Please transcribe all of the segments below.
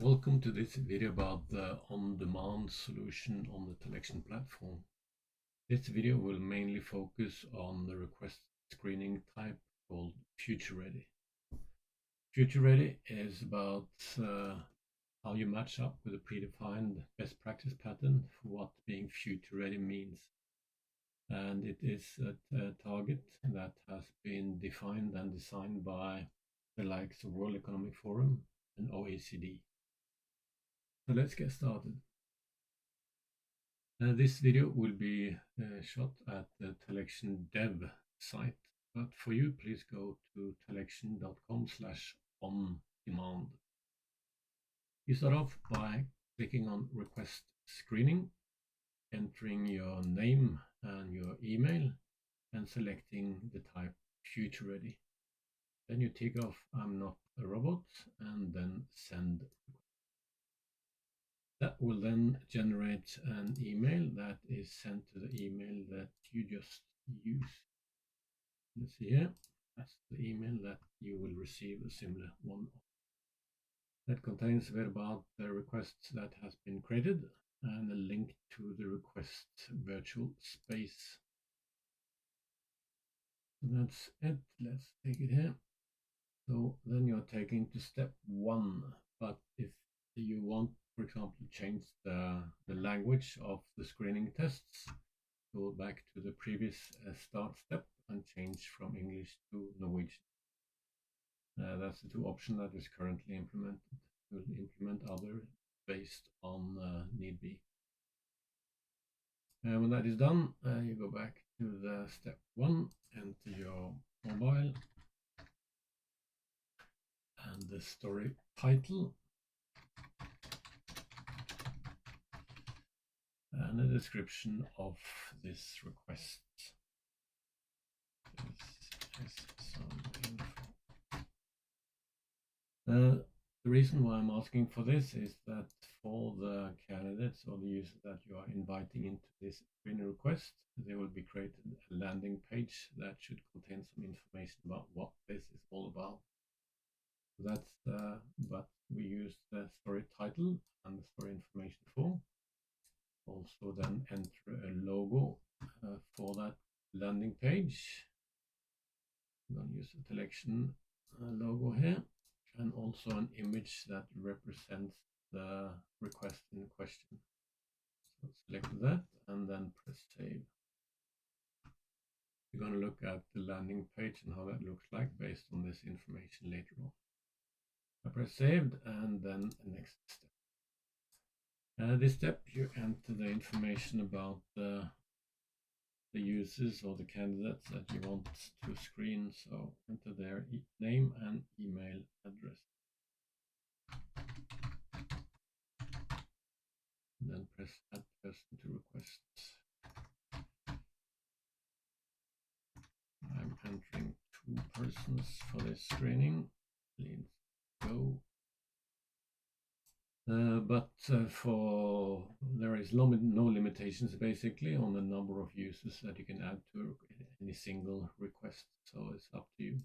Welcome to this video about the on-demand solution on the TalEction platform. This video will mainly focus on the request screening type called Future Ready. Future Ready is about how you match up with a predefined best practice pattern for what being future ready means. And it is a target that has been defined and designed by the likes of World Economic Forum and OECD. So let's get started. This video will be shot at the TalEction dev site, but for you, please go to talection.com/ondemand. You start off by clicking on Request Screening, entering your name and your email, and selecting the type Future Ready. Then you tick off I'm not a robot, and then Send. That will then generate an email that is sent to the email that you just used. Let's see here. That's the email that you will receive a similar one. That contains a bit about the request that has been created and a link to the request virtual space. So that's it. Let's take it here. So then you're taken to step 1. But if you want, for example, change the language of the screening tests, go back to the previous start step and change from English to Norwegian. That's the two options that is currently implemented. We'll implement other based on need be. When that is done, you go back to the step 1, enter your mobile and the story title and a description of this request. This is some info. The reason why I'm asking for this is that for the candidates or the users that you are inviting into this screening request, there will be created a landing page that should contain some information about what this is all about. That's what we use the story title and the story information for. Also then enter a logo for that landing page. I'm going to use the TalEction logo here, and also an image that represents the request in question. So select that and then press save. We're going to look at the landing page and how that looks like based on this information later on. I press saved and then the next step. This step you enter the information about the users or the candidates that you want to screen. So enter their name and email address. And then press add person to requests. I'm entering 2 persons for this screening. Please go. There is no limitations basically on the number of users that you can add to any single request, so it's up to you.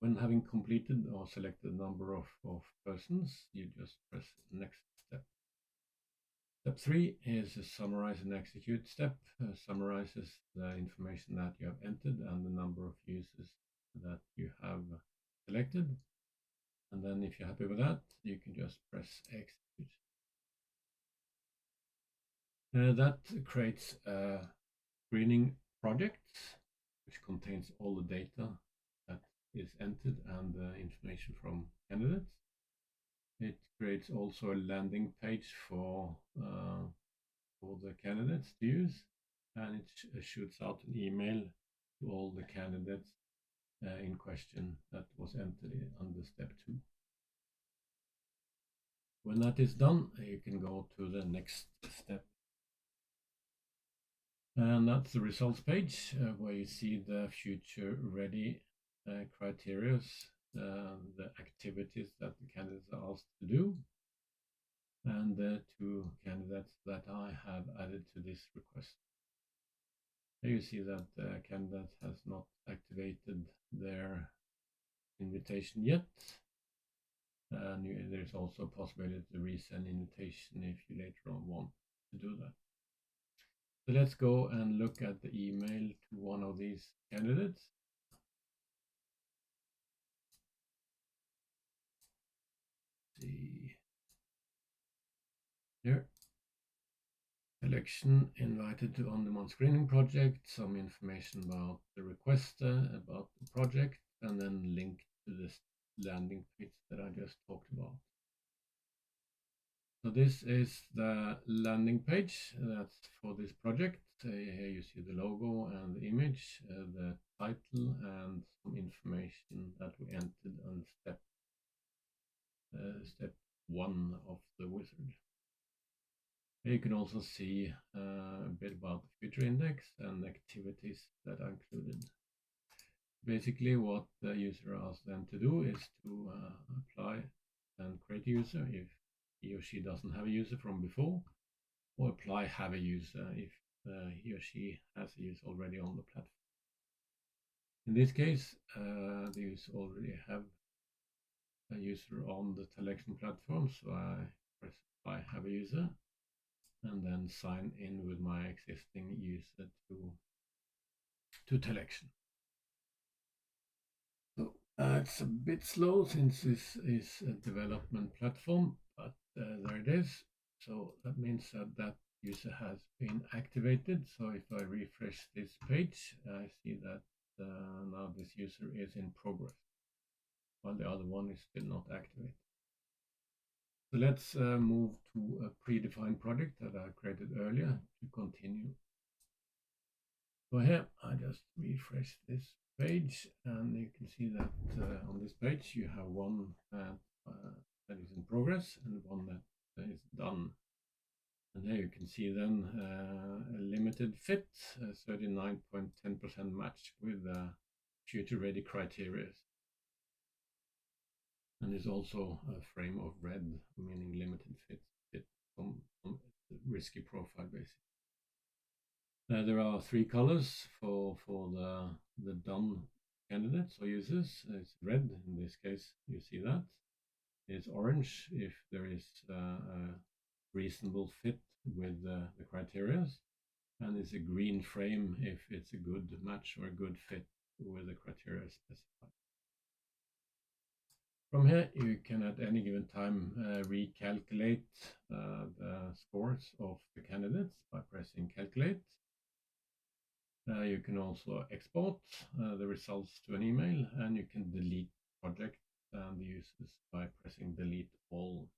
When having completed or selected a number of persons, you just press next step. Step 3 is a summarize and execute step. Summarizes the information that you have entered and the number of users that you have selected. And then if you're happy with that, you can just press execute. That creates a screening project which contains all the data that is entered and the information from candidates. It creates also a landing page for the candidates to use, and it shoots out an email to all the candidates in question that was entered under step 2. When that is done, you can go to the next step. And that's the results page where you see the future ready criteria, the activities that the candidates are asked to do, and the 2 candidates that I have added to this request. There you see that the candidate has not activated their invitation yet. and there's also a possibility to resend invitation if you later on want to do that. So let's go and look at the email to one of these candidates. See here. TalEction invited to OnDemand screening project, some information about the requester, about the project, and then link to this landing page that I just talked about. So this is the landing page that's for this project. Here you see the logo and the image, the title, and some information that we entered on step 1 of the wizard. Here you can also see a bit about the future index and activities that are included. Basically, what the user asks them to do is to apply and create a user if he or she doesn't have a user from before, or apply have a user if he or she has a user already on the platform. In this case, the user already have a user on the TalEction platform, so I press apply have a user and then sign in with my existing user to TalEction. So it's a bit slow since this is a development platform, but there it is. So that means that user has been activated. So if I refresh this page, I see that now this user is in progress, while the other one is still not activated. So let's move to a predefined project that I created earlier to continue. So here I just refresh this page, and you can see that on this page you have one that is in progress and one that is done. And here you can see then a limited fit, 39.10% match with future ready criteria. And there's also a frame of red, meaning limited fit from risky profile basically. There are 3 colors for the done candidates or users. It's red, in this case, you see that. It's orange if there is a reasonable fit with the criteria. And it's a green frame if it's a good match or a good fit with the criteria specified. From here, you can at any given time recalculate the scores of the candidates by pressing calculate. You can also export the results to an email, and you can delete project and the users by pressing delete all.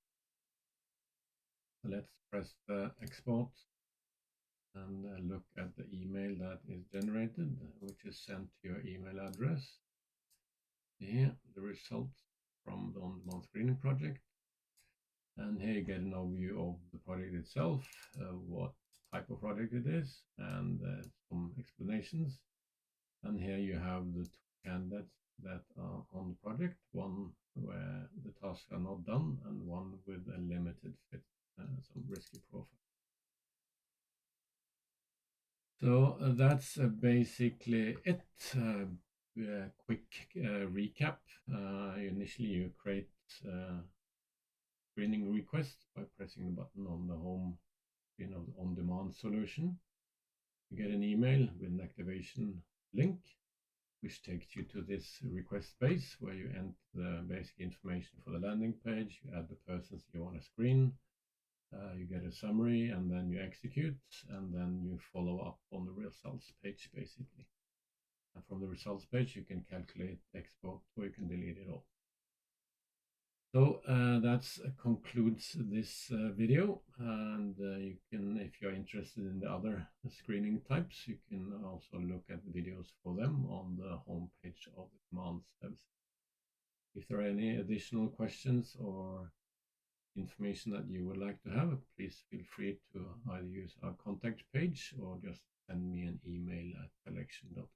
So let's press the export and look at the email that is generated, which is sent to your email address. Here, the results from the OnDemand screening project. And here you get an overview of the project itself, what type of project it is, and some explanations. And here you have the 2 candidates that are on the project, one where the tasks are not done and one with a limited fit, some risky profile. So that's basically it. Quick recap. Initially you create screening request by pressing the button on the home screen of the OnDemand solution. You get an email with an activation link, which takes you to this request space where you enter the basic information for the landing page, you add the persons you want to screen, you get a summary, and then you execute, and then you follow up on the results page basically. And from the results page you can calculate, export, or you can delete it all. So that concludes this video, and you can, if you're interested in the other screening types, you can also look at videos for them on the home page of the command service. If there are any additional questions or information that you would like to have, please feel free to either use our contact page or just send me an email at TalEction.com.